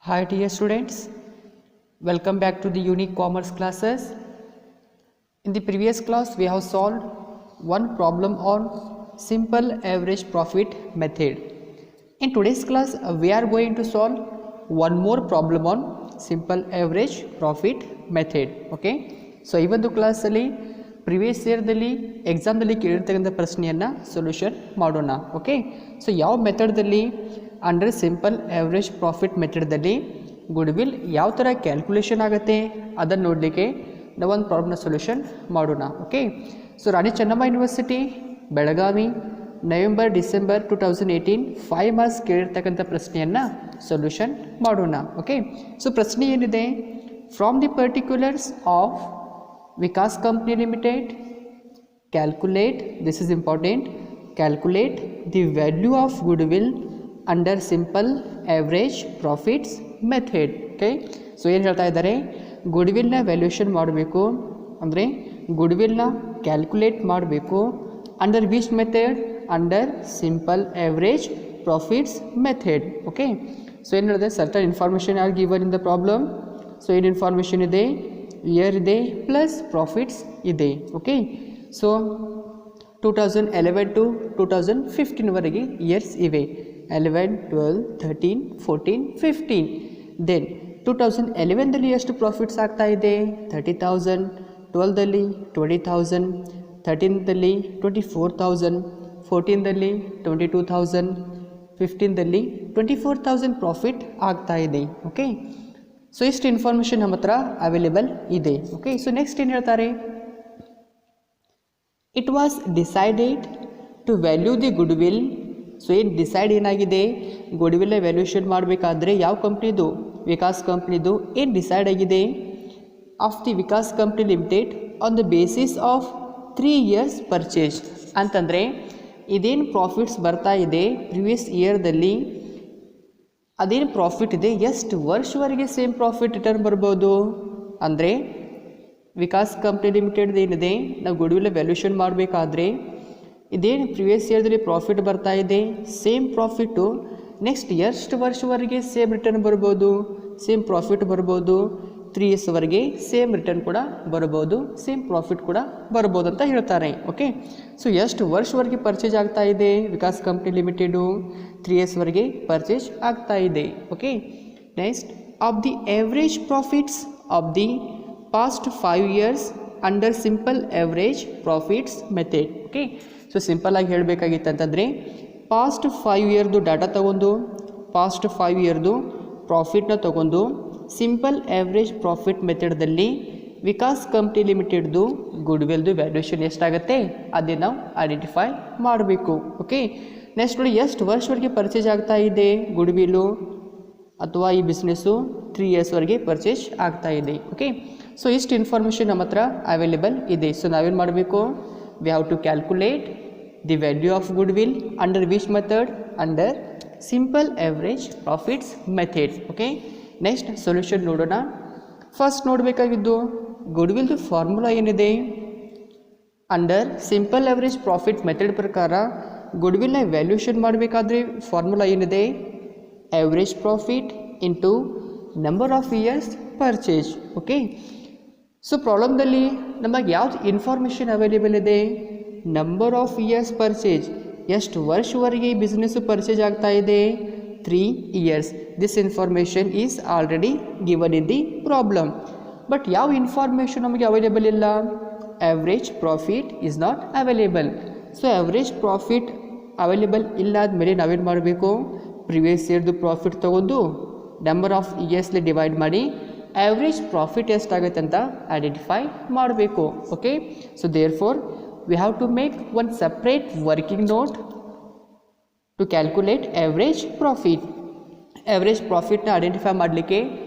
Hi dear students, welcome back to the Unique Commerce classes. In the previous class we have solved one problem on simple average profit method. In today's class we are going to solve one more problem on simple average profit method. Okay, so ಈ ಒಂದು ಕ್ಲಾಸಲ್ಲಿ previous ಇಯರ್ದಲ್ಲಿ ಎಕ್ಸಾಮ್ದಲ್ಲಿ ಕೇಳಿರ್ತಕ್ಕಂಥ ಪ್ರಶ್ನೆಯನ್ನು solution ಮಾಡೋಣ. Okay, so ಯಾವ ಮೆಥಡ್ದಲ್ಲಿ under simple average profit ಮೆಥಡ್ದಲ್ಲಿ goodwill ಯಾವ ಥರ ಕ್ಯಾಲ್ಕುಲೇಷನ್ ಆಗುತ್ತೆ ಅದನ್ನು ನೋಡಲಿಕ್ಕೆ ನಾವೊಂದು ಪ್ರಾಬ್ಲಮ್ನ ಸೊಲ್ಯೂಷನ್ ಮಾಡೋಣ. Okay, so Rani Chennamma university Belagavi November December 2018 5 marks ಕೇಳಿರ್ತಕ್ಕಂಥ ಪ್ರಶ್ನೆಯನ್ನು ಸೊಲ್ಯೂಷನ್ ಮಾಡೋಣ. ಓಕೆ, ಸೊ ಪ್ರಶ್ನೆ ಏನಿದೆ, from the particulars of Vikas company limited calculate, this is important, calculate the value of goodwill under simple average profits method. Okay, so ಏನು ಹೇಳ್ತಾ ಇದ್ದಾರೆ, ಗುಡ್ವಿಲ್ನ valuation ಮಾಡಬೇಕು ಅಂದರೆ ಗುಡ್ವಿಲ್ನ ಕ್ಯಾಲ್ಕುಲೇಟ್ ಮಾಡಬೇಕು under which method, under simple average profits method. Okay, so ಏನು ಹೇಳಿದೆ, certain information are given in the problem. So ಏನು ಇನ್ಫಾರ್ಮೇಷನ್ ಇದೆ, ಇಯರ್ ಇದೆ ಪ್ಲಸ್ ಪ್ರಾಫಿಟ್ಸ್ ಇದೆ. ಓಕೆ, ಸೊ 2011 ಟು 2015 ವರೆಗೆ ಇಯರ್ಸ್ ಇವೆ, 11, 12, 13, 14, 15. ದೆನ್ 2011ದಲ್ಲಿ ಎಷ್ಟು ಪ್ರಾಫಿಟ್ಸ್ ಆಗ್ತಾ ಇದೆ, 30,000, 12ದಲ್ಲಿ 20,000, 13ದಲ್ಲಿ 24,000, 14ದಲ್ಲಿ 22,000, 15ದಲ್ಲಿ 24,000 ಪ್ರಾಫಿಟ್ ಆಗ್ತಾ ಇದೆ. ಓಕೆ, ಸೊ ಇಷ್ಟು ಇನ್ಫಾರ್ಮೇಷನ್ ನಮ್ಮ ಹತ್ರ ಅವೈಲೇಬಲ್ ಇದೆ. ಓಕೆ, ಸೊ ನೆಕ್ಸ್ಟ್ ಏನು ಹೇಳ್ತಾರೆ, it was decided to value the goodwill. So ಏನು ಡಿಸೈಡ್ ಏನಾಗಿದೆ, ಗುಡ್ವಿಲ್ನ ವ್ಯಾಲ್ಯೂಷನ್ ಮಾಡಬೇಕಾದ್ರೆ ಯಾವ ಕಂಪ್ನಿದು, ವಿಕಾಸ್ ಕಂಪ್ನಿದು ಏನು ಡಿಸೈಡ್ ಆಗಿದೆ, of the Vikas company limited on the basis of 3 years purchase. ಅಂತಂದರೆ ಇದೇನು ಪ್ರಾಫಿಟ್ಸ್ ಬರ್ತಾ ಇದೆ ಪ್ರಿವಿಯಸ್ ಇಯರ್ದಲ್ಲಿ, ಅದೇನು ಪ್ರಾಫಿಟ್ ಇದೆ ಎಷ್ಟು ವರ್ಷವರೆಗೆ ಸೇಮ್ ಪ್ರಾಫಿಟ್ ರಿಟರ್ನ್ ಬರ್ಬೋದು. ಅಂದರೆ ವಿಕಾಸ್ ಕಂಪ್ನಿ ಲಿಮಿಟೆಡ್ ಏನಿದೆ, ನಾವು ಗುಡ್ವಿಲ್ ವ್ಯಾಲ್ಯೂಷನ್ ಮಾಡಬೇಕಾದ್ರೆ ಇದೇನು ಪ್ರಿವಿಯಸ್ ಇಯರ್ದಲ್ಲಿ ಪ್ರಾಫಿಟ್ ಬರ್ತಾ ಇದೆ ಸೇಮ್ ಪ್ರಾಫಿಟ್ಟು ನೆಕ್ಸ್ಟ್ ಎಷ್ಟು ವರ್ಷವರೆಗೆ ಸೇಮ್ ರಿಟರ್ನ್ ಬರ್ಬೋದು, ಸೇಮ್ ಪ್ರಾಫಿಟ್ ಬರ್ಬೋದು, 3 yearsವರೆಗೆ ಸೇಮ್ ರಿಟರ್ನ್ ಕೂಡ ಬರ್ಬೋದು, ಸೇಮ್ ಪ್ರಾಫಿಟ್ ಕೂಡ ಬರ್ಬೋದು ಅಂತ ಹೇಳ್ತಾರೆ. ಓಕೆ, ಸೊ ಎಷ್ಟು ವರ್ಷವರೆಗೆ ಪರ್ಚೇಸ್ ಆಗ್ತಾ ಇದೆ ವಿಕಾಸ್ ಕಂಪ್ನಿ ಲಿಮಿಟೆಡು, 3 yearsವರೆಗೆ ಪರ್ಚೇಸ್ ಆಗ್ತಾ ಇದೆ. Okay, next of the average profits of the past 5 years under simple average profits method. Okay, so ಸಿಂಪಲ್ಲಾಗಿ ಹೇಳಬೇಕಾಗಿತ್ತು ಅಂತಂದರೆ ಪಾಸ್ಟ್ 5 yearದು ಡಾಟಾ ತೊಗೊಂಡು ಪಾಸ್ಟ್ 5 yearದು ಪ್ರಾಫಿಟ್ನ ತೊಗೊಂಡು ಸಿಂಪಲ್ ಆವ್ರೇಜ್ ಪ್ರಾಫಿಟ್ ಮೆಥಡ್ದಲ್ಲಿ ವಿಕಾಸ್ ಕಂಪ್ನಿ ಲಿಮಿಟೆಡ್ದು ಗುಡ್ವಿಲ್ದು ವ್ಯಾಲ್ಯೂಷನ್ ಎಷ್ಟಾಗುತ್ತೆ ಅದೇ ನಾವು ಐಡೆಂಟಿಫೈ ಮಾಡಬೇಕು. ಓಕೆ, ನೆಕ್ಸ್ಟ್ ನೋಡಿ, ಎಷ್ಟು ವರ್ಷವರೆಗೆ ಪರ್ಚೇಸ್ ಆಗ್ತಾ ಇದೆ ಗುಡ್ವಿಲ್ಲು ಅಥವಾ ಈ ಬಿಸ್ನೆಸ್ಸು, 3 yearsವರೆಗೆ ಪರ್ಚೇಸ್ ಆಗ್ತಾ ಇದೆ. ಓಕೆ, ಸೊ ಇಷ್ಟು ಇನ್ಫಾರ್ಮೇಷನ್ ನಮ್ಮ ಹತ್ರ ಅವೈಲೇಬಲ್ ಇದೆ. ಸೊ ನಾವೇನು ಮಾಡಬೇಕು, we have to calculate the value of goodwill under which method, under simple average profits method. Okay, next solution ನೋಡೋಣ. ಫಸ್ಟ್ ನೋಡಬೇಕಾಗಿದ್ದು ಗುಡ್ವಿಲ್ದು ಫಾರ್ಮುಲಾ ಏನಿದೆ, under simple average profit method ಪ್ರಕಾರ ಗುಡ್ವಿಲ್ನ ವ್ಯಾಲ್ಯೂಷನ್ ಮಾಡಬೇಕಾದ್ರೆ ಫಾರ್ಮುಲಾ ಏನಿದೆ, average profit into number of years purchase. Okay, so ಪ್ರಾಬ್ಲಮ್ದಲ್ಲಿ ನಮಗೆ ಯಾವ್ದು ಇನ್ಫಾರ್ಮೇಷನ್ ಅವೈಲೇಬಲ್ ಇದೆ, ನಂಬರ್ ಆಫ್ ಇಯರ್ಸ್ ಪರ್ಚೇಸ್, ಎಷ್ಟು ವರ್ಷವರೆಗೆ ಈ ಬಿಸ್ನೆಸ್ಸು ಪರ್ಚೇಸ್ ಆಗ್ತಾ ಇದೆ, 3 years. This information is already given in the problem. But ಯಾವ ಇನ್ಫಾರ್ಮೇಷನ್ ನಮಗೆ ಅವೈಲೇಬಲ್ ಇಲ್ಲ, average profit is not available. So average profit available ಇಲ್ಲ ಆದಮೇಲೆ ನಾವೇನು ಮಾಡಬೇಕು, ಪ್ರಿವಿಯಸ್ ಇಯರ್ದು ಪ್ರಾಫಿಟ್ ತೊಗೊಂಡು ನಂಬರ್ ಆಫ್ ಇಯರ್ಸ್ಲಿ ಡಿವೈಡ್ ಮಾಡಿ ಆವ್ರೇಜ್ ಪ್ರಾಫಿಟ್ ಎಷ್ಟಾಗುತ್ತೆ ಅಂತ ಐಡೆಂಟಿಫೈ ಮಾಡಬೇಕು. Okay, so therefore we have to make one separate working note to calculate average profit. Average ಪ್ರಾಫಿಟ್ನ ಐಡೆಂಟಿಫೈ ಮಾಡಲಿಕ್ಕೆ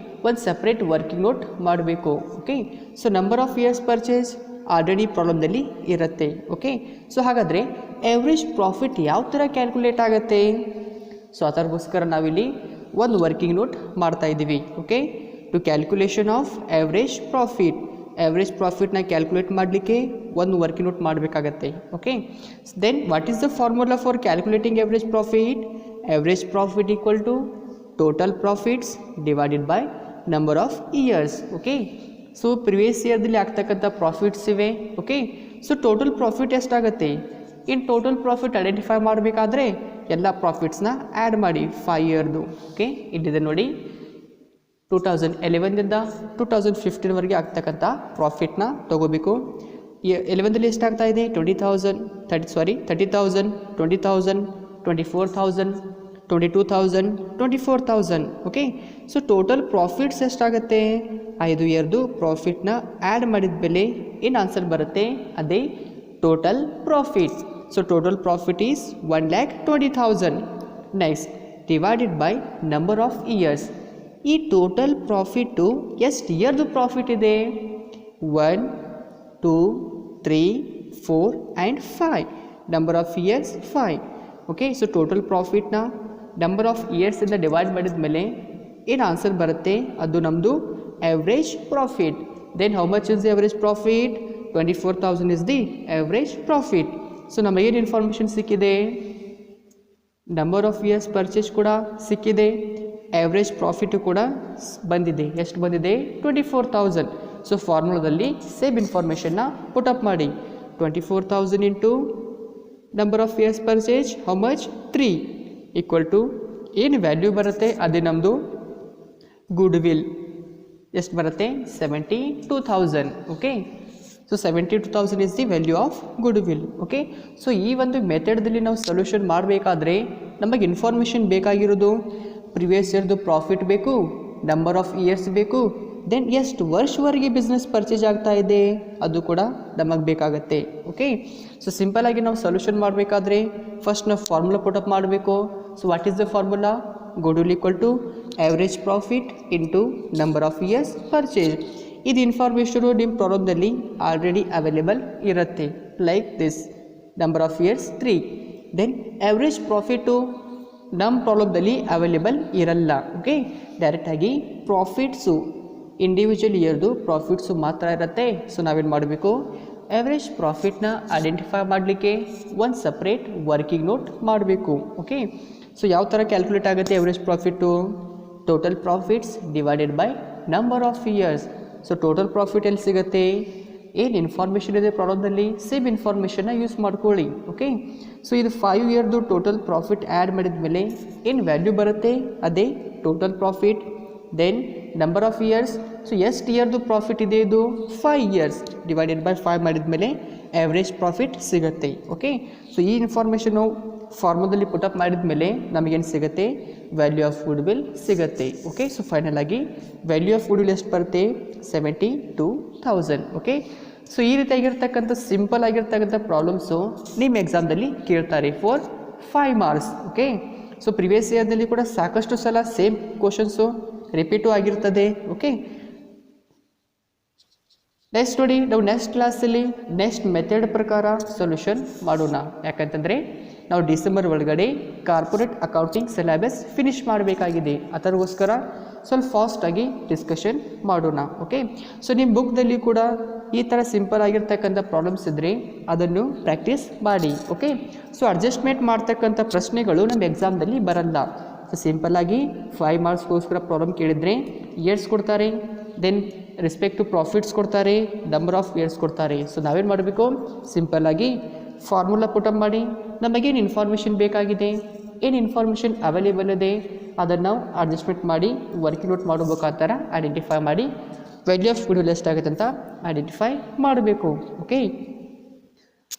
ಒಂದು ಸಪ್ರೇಟ್ ವರ್ಕಿಂಗ್ ನೋಟ್ ಮಾಡಬೇಕು. Okay, so number of years purchase already ಪ್ರಾಬ್ಲಮ್ದಲ್ಲಿ ಇರುತ್ತೆ. Okay, so ಹಾಗಾದರೆ average profit ಯಾವ ಥರ calculate ಆಗುತ್ತೆ, so ಅದಕ್ಕೋಸ್ಕರ ನಾವಿಲ್ಲಿ ಒಂದು ವರ್ಕಿಂಗ್ ನೋಟ್ ಮಾಡ್ತಾ ಇದ್ದೀವಿ. Okay, to calculation of average profit, average ಪ್ರಾಫಿಟ್ನ ಕ್ಯಾಲ್ಕುಲೇಟ್ ಮಾಡಲಿಕ್ಕೆ ಒಂದು ವರ್ಕಿಂಗ್ ನೋಟ್ ಮಾಡಬೇಕಾಗತ್ತೆ. Okay, then what is the formula for calculating average profit, average profit equal to total profits divided by number of years. Okay, so previous ಇಯರ್ದಲ್ಲಿ ಆಗ್ತಕ್ಕಂಥ profits ಇವೆ. Okay, so total profit ಎಷ್ಟಾಗುತ್ತೆ? In total profit identify ಮಾಡಬೇಕಾದ್ರೆ ಎಲ್ಲ ಪ್ರಾಫಿಟ್ಸ್ನ add ಮಾಡಿ 5 ಇಯರ್ದು. Okay, ಇಲ್ಲಿದೆ ನೋಡಿ, 2011ದಿಂದ 2015ವರೆಗೆ ಆಗ್ತಕ್ಕಂಥ ಪ್ರಾಫಿಟ್ನ ತೊಗೋಬೇಕು. 11ದಲ್ಲಿ ಎಷ್ಟಾಗ್ತಾ ಇದೆ? 30,000, 30,000, 20,000, 24,000, 22,000, 24,000. ಓಕೆ, ಸೊ ಟೋಟಲ್ ಪ್ರಾಫಿಟ್ಸ್ ಎಷ್ಟಾಗುತ್ತೆ? 5 ಇಯರ್ದು ಪ್ರಾಫಿಟ್ನ ಆ್ಯಡ್ ಮಾಡಿದ ಬೆಲೆ ಏನು ಆನ್ಸರ್ ಬರುತ್ತೆ? ಅದೇ total profit. So total profit is 1,20,000. Next divided by number of years. ಈ ಟೋಟಲ್ ಪ್ರಾಫಿಟ್ಟು ಎಷ್ಟು ಇಯರ್ದು ಪ್ರಾಫಿಟ್ ಇದೆ? 1, 2, 3, 4 and 5. Number of years 5. Okay, so total ಪ್ರಾಫಿಟ್ನ ನಂಬರ್ ಆಫ್ ಇಯರ್ಸಿಂದ ಡಿವೈಡ್ ಮಾಡಿದ ಮೇಲೆ ಏನು ಆನ್ಸರ್ ಬರುತ್ತೆ? ಅದು ನಮ್ಮದು average profit. Then how much is the average profit? 24,000 is the average profit. So ನಮಗೇನು ಇನ್ಫಾರ್ಮೇಷನ್ ಸಿಕ್ಕಿದೆ? ನಂಬರ್ ಆಫ್ ಇಯರ್ಸ್ ಪರ್ಚೇಸ್ ಕೂಡ ಸಿಕ್ಕಿದೆ, ಆವ್ರೇಜ್ ಪ್ರಾಫಿಟು ಕೂಡ ಬಂದಿದೆ. ಎಷ್ಟು ಬಂದಿದೆ? 24,000. ಸೊ ಫಾರ್ಮುಲಾದಲ್ಲಿ ಸೇಮ್ ಇನ್ಫಾರ್ಮೇಷನ್ನ ಪುಟಪ್ ಮಾಡಿ. 24,000 into number of years purchase how much? 3 equal to ಏನು ವ್ಯಾಲ್ಯೂ ಬರುತ್ತೆ? ಅದೇ ನಮ್ಮದು ಗುಡ್ ವಿಲ್. ಎಷ್ಟು ಬರುತ್ತೆ? 72,000. Okay, so 72,000 is the value of goodwill. Okay, so ಈ ಒಂದು ಮೆಥಡ್ದಲ್ಲಿ ನಾವು ಸೊಲ್ಯೂಷನ್ ಮಾಡಬೇಕಾದ್ರೆ ನಮಗೆ ಇನ್ಫಾರ್ಮೇಷನ್ ಬೇಕಾಗಿರೋದು ಪ್ರಿವಿಯಸ್ ಇಯರ್ದು ಪ್ರಾಫಿಟ್ ಬೇಕು, ನಂಬರ್ ಆಫ್ ಇಯರ್ಸ್ ಬೇಕು, ದೆನ್ ಎಷ್ಟು ವರ್ಷವರೆಗೆ ಬಿಸ್ನೆಸ್ ಪರ್ಚೇಸ್ ಆಗ್ತಾ ಇದೆ ಅದು ಕೂಡ ನಮಗೆ ಬೇಕಾಗತ್ತೆ. ಓಕೆ, ಸೊ ಸಿಂಪಲಾಗಿ ನಾವು ಸೊಲ್ಯೂಷನ್ ಮಾಡಬೇಕಾದ್ರೆ ಫಸ್ಟ್ ನಾವು ಫಾರ್ಮುಲಾ ಪುಟಪ್ ಮಾಡಬೇಕು. So what is the formula? Goodwill equal to average profit into number of years purchase. ಇದು ಇನ್ಫಾರ್ಮೇಷನು ನಿಮ್ಮ ಪ್ರಾಬ್ಲಮ್ದಲ್ಲಿ ಆಲ್ರೆಡಿ ಅವೈಲೇಬಲ್ ಇರುತ್ತೆ. Like this, number of years 3. Then average profit ನಮ್ಮ ಪ್ರಾಬ್ಲಮ್ದಲ್ಲಿ available ಇರಲ್ಲ. Okay, ಡೈರೆಕ್ಟಾಗಿ profits individual ಇಯರ್ದು profits ಮಾತ್ರ ಇರುತ್ತೆ. ಸೊ ನಾವೇನು ಮಾಡಬೇಕು? ಆವ್ರೇಜ್ ಪ್ರಾಫಿಟ್ನ ಐಡೆಂಟಿಫೈ ಮಾಡಲಿಕ್ಕೆ ಒಂದು ಸಪ್ರೇಟ್ ವರ್ಕಿಂಗ್ ನೋಟ್ ಮಾಡಬೇಕು. ಓಕೆ, ಸೊ ಯಾವ ಥರ ಕ್ಯಾಲ್ಕುಲೇಟ್ ಆಗುತ್ತೆ average profit? Total profits divided by number of years. So total profit ಎಲ್ಲಿ ಸಿಗುತ್ತೆ? ಏನು ಇನ್ಫಾರ್ಮೇಷನ್ ಇದೆ ಪ್ರಾಬ್ಲಮ್ದಲ್ಲಿ ಸೇಮ್ ಇನ್ಫಾರ್ಮೇಷನ್ನ ಯೂಸ್ ಮಾಡ್ಕೊಳ್ಳಿ. ಓಕೆ, ಸೊ ಇದು 5 ಇಯರ್ದು ಟೋಟಲ್ ಪ್ರಾಫಿಟ್ ಆ್ಯಡ್ ಮಾಡಿದ ಮೇಲೆ ಏನು ವ್ಯಾಲ್ಯೂ ಬರುತ್ತೆ? ಅದೇ total profit. Then number of years. So ಎಷ್ಟು ಇಯರ್ದು ಪ್ರಾಫಿಟ್ ಇದೆ? ಇದು 5 ಇಯರ್ಸ್ ಡಿವೈಡೆಡ್ ಬೈ 5 ಮಾಡಿದ ಮೇಲೆ ಆವ್ರೇಜ್ ಪ್ರಾಫಿಟ್ ಸಿಗುತ್ತೆ. ಓಕೆ, ಸೊ ಈ ಇನ್ಫಾರ್ಮೇಷನು ಫಾರ್ಮುಲಾದಲ್ಲಿ ಪುಟಪ್ ಮಾಡಿದ ಮೇಲೆ ನಮಗೇನು ಸಿಗುತ್ತೆ? ವ್ಯಾಲ್ಯೂ ಆಫ್ ಗುಡ್ ವಿಲ್ ಸಿಗುತ್ತೆ. ಓಕೆ, ಸೊ ಫೈನಲ್ ಆಗಿ ವ್ಯಾಲ್ಯೂ ಆಫ್ ಗುಡ್ ವಿಲ್ ಎಷ್ಟು ಬರುತ್ತೆ? 72,000. ಓಕೆ, ಸೊ ಈ ರೀತಿಯಾಗಿರ್ತಕ್ಕಂಥ ಸಿಂಪಲ್ ಆಗಿರ್ತಕ್ಕಂಥ ಪ್ರಾಬ್ಲಮ್ಸು ನಿಮ್ಮ ಎಕ್ಸಾಮ್ದಲ್ಲಿ ಕೇಳ್ತಾರೆ for 5 marks. Okay, so previous ಇಯರ್ನಲ್ಲಿ ಕೂಡ ಸಾಕಷ್ಟು ಸಲ ಸೇಮ್ ಕ್ವಶನ್ಸು ರಿಪೀಟು ಆಗಿರ್ತದೆ. ಓಕೆ, ನೆಕ್ಸ್ಟ್ ನೋಡಿ, ನಾವು ನೆಕ್ಸ್ಟ್ ಕ್ಲಾಸಲ್ಲಿ ನೆಕ್ಸ್ಟ್ ಮೆಥಡ್ ಪ್ರಕಾರ ಸೊಲ್ಯೂಷನ್ ಮಾಡೋಣ. ಯಾಕಂತಂದರೆ ನಾವು ಡಿಸೆಂಬರ್ ಒಳಗಡೆ ಕಾರ್ಪೊರೇಟ್ ಅಕೌಂಟಿಂಗ್ ಸಿಲೆಬಸ್ ಫಿನಿಷ್ ಮಾಡಬೇಕಾಗಿದೆ. ಅದಕ್ಕೋಸ್ಕರ ಸ್ವಲ್ಪ ಫಾಸ್ಟಾಗಿ ಡಿಸ್ಕಷನ್ ಮಾಡೋಣ. ಓಕೆ, ಸೊ ನಿಮ್ಮ ಬುಕ್ದಲ್ಲಿ ಕೂಡ ಈ ಥರ ಸಿಂಪಲ್ ಆಗಿರ್ತಕ್ಕಂಥ ಪ್ರಾಬ್ಲಮ್ಸ್ ಇದ್ದರೆ ಅದನ್ನು ಪ್ರಾಕ್ಟೀಸ್ ಮಾಡಿ. ಓಕೆ, ಸೊ ಅಡ್ಜಸ್ಟ್ಮೆಂಟ್ ಮಾಡ್ತಕ್ಕಂಥ ಪ್ರಶ್ನೆಗಳು ನಮ್ಮ ಎಕ್ಸಾಮ್ದಲ್ಲಿ ಬರಲ್ಲ. ಸೊ ಸಿಂಪಲ್ಲಾಗಿ 5 ಮಾರ್ಕ್ಸ್ಗೋಸ್ಕರ ಪ್ರಾಬ್ಲಮ್ ಕೇಳಿದರೆ ಇಯರ್ಸ್ ಕೊಡ್ತಾರೆ, ದೆನ್ ರೆಸ್ಪೆಕ್ಟ್ ಟು ಪ್ರಾಫಿಟ್ಸ್ ಕೊಡ್ತಾರೆ, ನಂಬರ್ ಆಫ್ ಇಯರ್ಸ್ ಕೊಡ್ತಾರೆ. ಸೊ ನಾವೇನು ಮಾಡಬೇಕು? ಸಿಂಪಲ್ಲಾಗಿ ಫಾರ್ಮುಲಾ ಪುಟಪ್ ಮಾಡಿ ನಮಗೇನು ಇನ್ಫಾರ್ಮೇಷನ್ ಬೇಕಾಗಿದೆ, ಏನು ಇನ್ಫಾರ್ಮೇಷನ್ ಅವೈಲೇಬಲ್ ಇದೆ ಅದನ್ನು ನಾವು ಅಡ್ಜಸ್ಟ್ಮೆಂಟ್ ಮಾಡಿ ವರ್ಕಿಂಗ್ ನೋಟ್ ಮಾಡೋ ಮುಖಾಂತರ ಐಡೆಂಟಿಫೈ ಮಾಡಿ ವ್ಯಾಲ್ಯೂ ಆಫ್ ಗುಡ್ ವಿಲ್ ಎಷ್ಟಾಗುತ್ತೆ ಅಂತ ಐಡೆಂಟಿಫೈ ಮಾಡಬೇಕು. ಓಕೆ,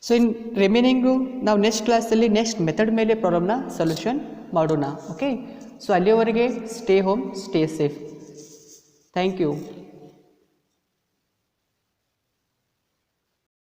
ಸೊ ಇನ್ ರಿಮೈನಿಂಗು ನಾವು ನೆಕ್ಸ್ಟ್ ಕ್ಲಾಸಲ್ಲಿ ನೆಕ್ಸ್ಟ್ ಮೆಥಡ್ ಮೇಲೆ ಪ್ರಾಬ್ಲಮ್ನ ಸೊಲ್ಯೂಷನ್ ಮಾಡೋಣ. ಓಕೆ, ಸೊ ಅಲ್ಲಿಯವರೆಗೆ stay home, stay safe. Thank you.